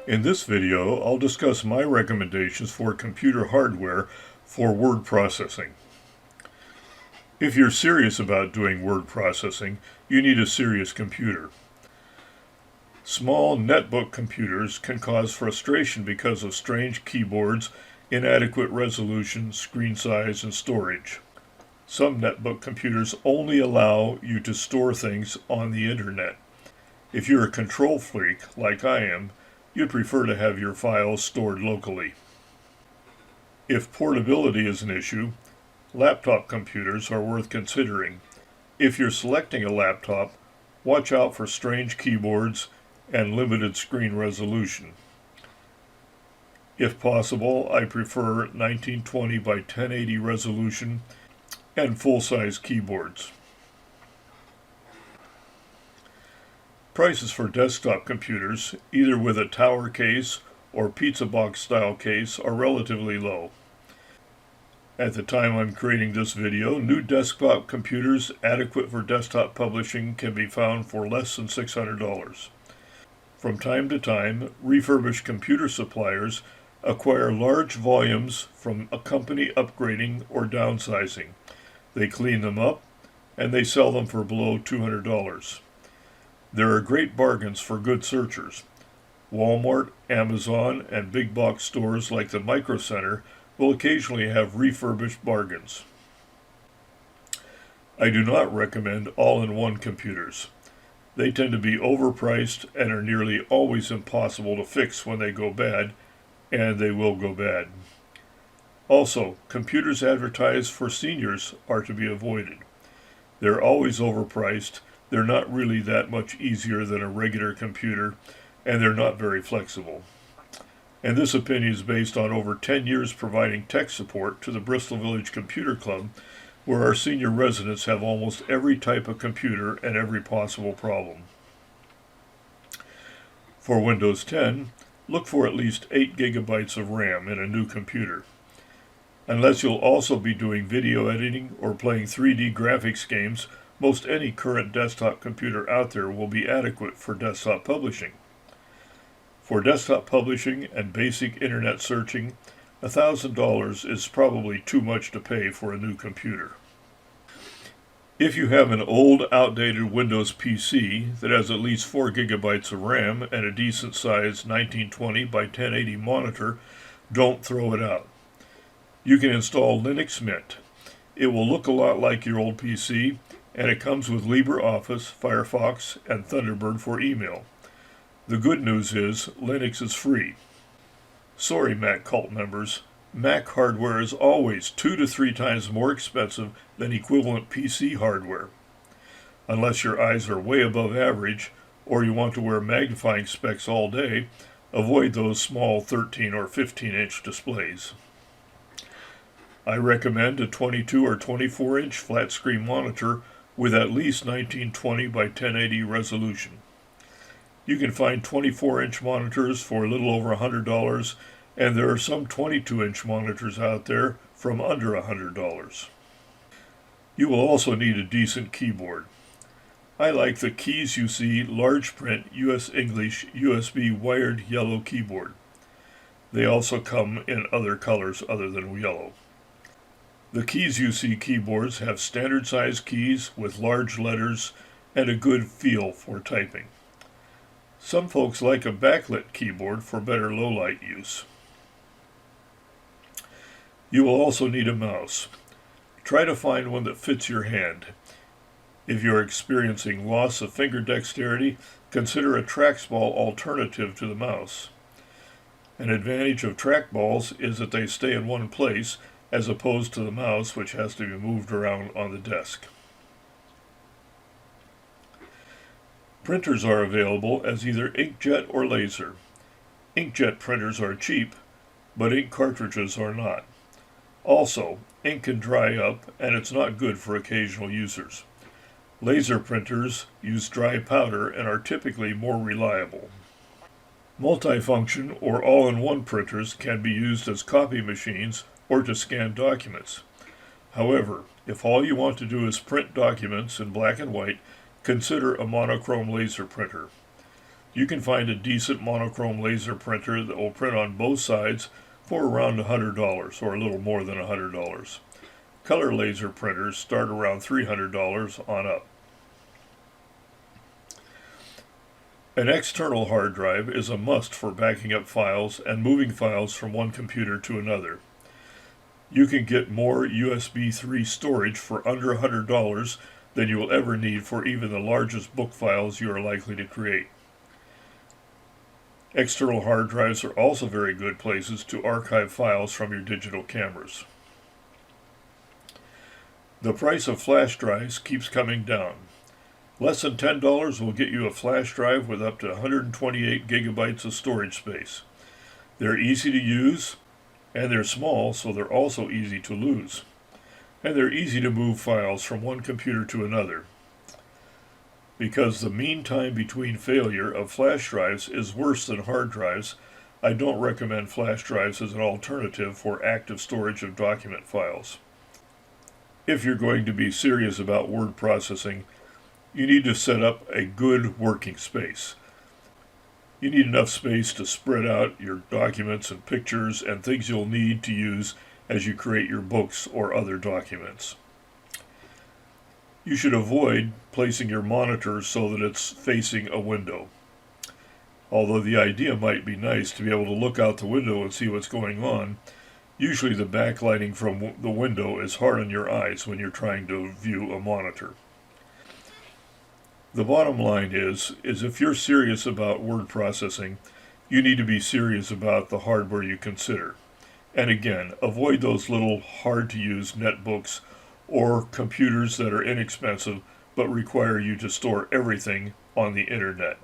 In this video, I'll discuss my recommendations for computer hardware for word processing. If you're serious about doing word processing, you need a serious computer. Small netbook computers can cause frustration because of strange keyboards, inadequate resolution, screen size, and storage. Some netbook computers only allow you to store things on the internet. If you're a control freak, like I am, you'd prefer to have your files stored locally. If portability is an issue, laptop computers are worth considering. If you're selecting a laptop, watch out for strange keyboards and limited screen resolution. If possible, I prefer 1920 by 1080 resolution and full-size keyboards. Prices for desktop computers, either with a tower case or pizza box style case, are relatively low. At the time I'm creating this video, new desktop computers adequate for desktop publishing can be found for less than $600. From time to time, refurbished computer suppliers acquire large volumes from a company upgrading or downsizing. They clean them up and they sell them for below $200. There are great bargains for good searchers. Walmart, Amazon, and big box stores like the Micro Center will occasionally have refurbished bargains. I do not recommend all-in-one computers. They tend to be overpriced and are nearly always impossible to fix when they go bad, and they will go bad. Also, computers advertised for seniors are to be avoided. They're always overpriced. They're not really that much easier than a regular computer, and they're not very flexible. And this opinion is based on over 10 years providing tech support to the Bristol Village Computer Club, where our senior residents have almost every type of computer and every possible problem. For Windows 10, look for at least 8 gigabytes of RAM in a new computer. Unless you'll also be doing video editing or playing 3D graphics games, most any current desktop computer out there will be adequate for desktop publishing. For desktop publishing and basic internet searching, $1,000 is probably too much to pay for a new computer. If you have an old, outdated Windows PC that has at least 4 gigabytes of RAM and a decent sized 1920 by 1080 monitor, don't throw it out. You can install Linux Mint. It will look a lot like your old PC, and it comes with LibreOffice, Firefox, and Thunderbird for email. The good news is Linux is free. Sorry, Mac cult members, Mac hardware is always 2 to 3 times more expensive than equivalent PC hardware. Unless your eyes are way above average, or you want to wear magnifying specs all day, avoid those small 13 or 15-inch displays. I recommend a 22 or 24-inch flat-screen monitor with at least 1920 by 1080 resolution. You can find 24-inch monitors for a little over $100, and there are some 22-inch monitors out there from under $100. You will also need a decent keyboard. I like the Keys UC large print US English USB wired yellow keyboard. They also come in other colors other than yellow. The Keys UC keyboards have standard size keys with large letters and a good feel for typing. Some folks like a backlit keyboard for better low-light use. You will also need a mouse. Try to find one that fits your hand. If you're experiencing loss of finger dexterity, consider a trackball alternative to the mouse. An advantage of trackballs is that they stay in one place, as opposed to the mouse, which has to be moved around on the desk. Printers are available as either inkjet or laser. Inkjet printers are cheap, but ink cartridges are not. Also, ink can dry up, and it's not good for occasional users. Laser printers use dry powder and are typically more reliable. Multifunction or all-in-one printers can be used as copy machines or to scan documents. However, if all you want to do is print documents in black and white, consider a monochrome laser printer. You can find a decent monochrome laser printer that will print on both sides for around $100 or a little more than $100. Color laser printers start around $300 on up. An external hard drive is a must for backing up files and moving files from one computer to another. You can get more USB 3 storage for under $100 than you will ever need for even the largest book files you are likely to create. External hard drives are also very good places to archive files from your digital cameras. The price of flash drives keeps coming down. Less than $10 will get you a flash drive with up to 128 gigabytes of storage space. They're easy to use, and they're small, so they're also easy to lose. And they're easy to move files from one computer to another. Because the mean time between failure of flash drives is worse than hard drives, I don't recommend flash drives as an alternative for active storage of document files. If you're going to be serious about word processing, you need to set up a good working space. You need enough space to spread out your documents and pictures and things you'll need to use as you create your books or other documents. You should avoid placing your monitor so that it's facing a window. Although the idea might be nice to be able to look out the window and see what's going on, usually the backlighting from the window is hard on your eyes when you're trying to view a monitor. The bottom line is if you're serious about word processing, you need to be serious about the hardware you consider. And again, avoid those little hard-to-use netbooks or computers that are inexpensive but require you to store everything on the internet.